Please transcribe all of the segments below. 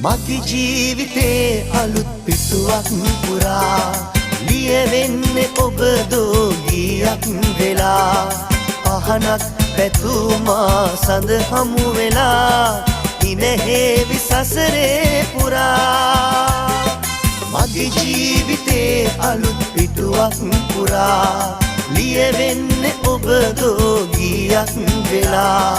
මගේ ජීවිතේ අලුත් පිටුවක් පුරා ලියවෙන්නේ ඔබ දෝගියක් වෙලා පහනක් පැතුමා සඳ හමු වෙලා ඉනහෙවි සසරේ පුරා මගේ ජීවිතේ අලුත් පිටුවක් පුරා ලියවෙන්නේ ඔබ දෝගියක් වෙලා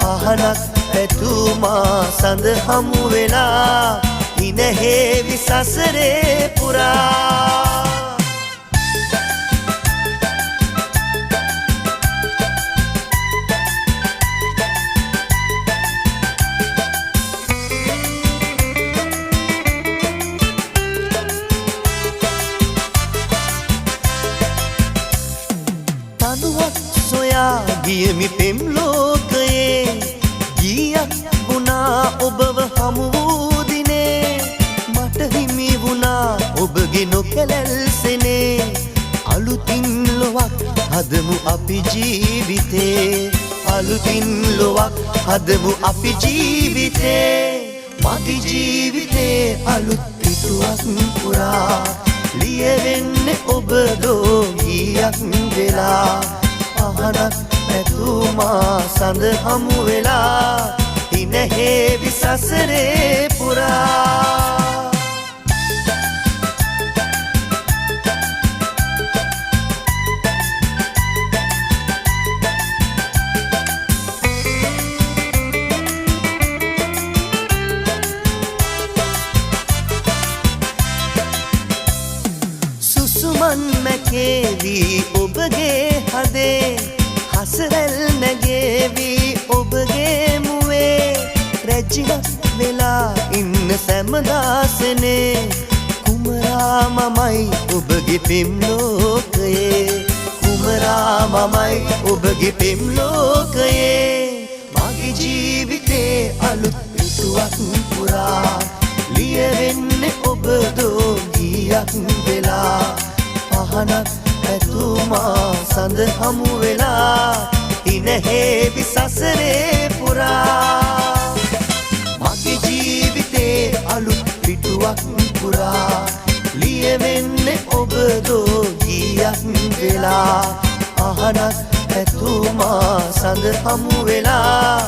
පහනක් පැතුමා සඳ හමු වෙලා ඉනහෙවි සසරේ පුරා තනුවක් සොයා ගියමි පෙම් ලෝකයේ ගියක් වුණා ඔබව හමු වූ දිනේ මට හිමි වුණා ඔබගේ නොකැලැල්සෙනේ අලුතින් ලොවක් හදමු අපි ජීවිතේ අලුතින් ලොවක් හදමු අපි ජීවිතේ මගේ ජීවිතේ අලුත් පිටුවක් පුරා ලියවෙන්නේ ඔබ දෝගියක් වෙලා පහනක් පැතුමා සඳ හමු වෙලා ඉනහෙවි සසරේ පුරා සුසුමන් මැකේවි ඔබගේ හදේ හසරැල් නැගේවි ඔබගේ මුවේ රැජිනක් වෙලා ඉන්න සැමදාසනේ කුමරා මමයි ඔබගේ පෙම් ලෝකයේ කුමරා මමයි ඔබගේ පෙම් ලෝකයේ මගේ ජීවිතේ අලුත් පිටුවක් පුරා ලියවෙන්නේ ඔබ දෝගියක් වෙලා පහනක් පැතුමා සඳ හමු වෙලා ඉනහෙවි සසරේ පුරා මගේ ජීවිතේ අලුත් පිටුවක් පුරා ලියවෙන්නේ ඔබ දෝගියක් වෙලා පහනක් පැතුමා සඳ හමු වෙලා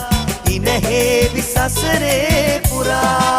ඉනහෙවි සසරේ පුරා